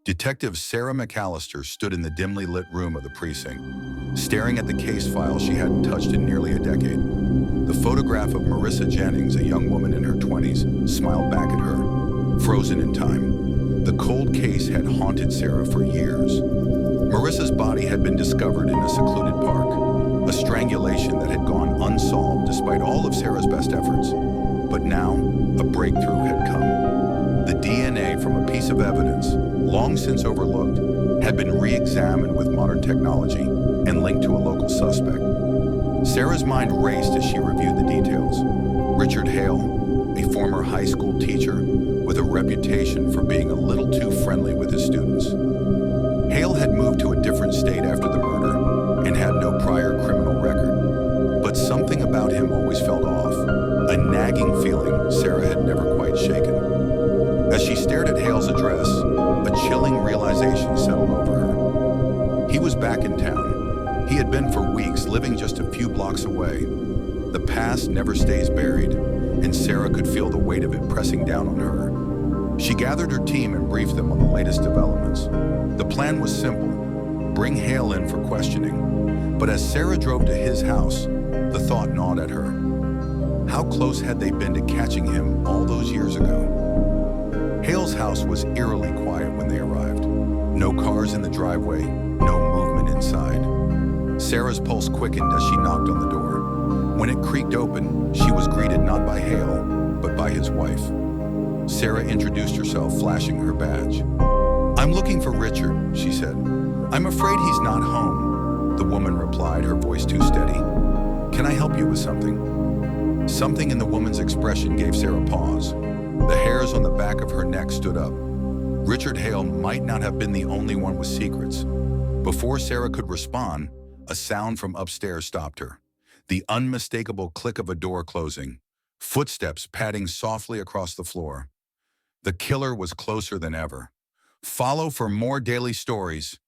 Detective Sarah McAllister stood in the dimly lit room of the precinct, staring at the case file she hadn't touched in nearly a decade. The photograph of Marissa Jennings, a young woman in her 20s, smiled back at her, frozen in time. The cold case had haunted Sarah for years. Marissa's body had been discovered in a secluded park, a strangulation that had gone unsolved despite all of Sarah's best efforts. But now, a breakthrough had come. The DNA from a piece of evidence, long since overlooked, had been re-examined with modern technology and linked to a local suspect. Sarah's mind raced as she reviewed the details. Richard Hale, a former high school teacher with a reputation for being a little too friendly with his students. Hale had moved to a different state after the murder and had no prior criminal record. But something about him always felt off, a nagging feeling Sarah had never quite shaken. As she stared at Hale's address, a chilling realization settled over her. He was back in town. He had been for weeks, living just a few blocks away. The past never stays buried, and Sarah could feel the weight of it pressing down on her. She gathered her team and briefed them on the latest developments. The plan was simple: bring Hale in for questioning. But as Sarah drove to his house, the thought gnawed at her. How close had they been to catching him all those years ago? Hale's house was eerily quiet when they arrived. No cars in the driveway, no movement inside. Sarah's pulse quickened as she knocked on the door. When it creaked open, she was greeted not by Hale, but by his wife. Sarah introduced herself, flashing her badge. "I'm looking for Richard," she said. "I'm afraid he's not home," the woman replied, her voice too steady. "Can I help you with something?" Something in the woman's expression gave Sarah pause. The hairs on the back of her neck stood up. Richard Hale might not have been the only one with secrets. Before Sarah could respond, a sound from upstairs stopped her. The unmistakable click of a door closing, footsteps padding softly across the floor. The killer was closer than ever. Follow for more daily stories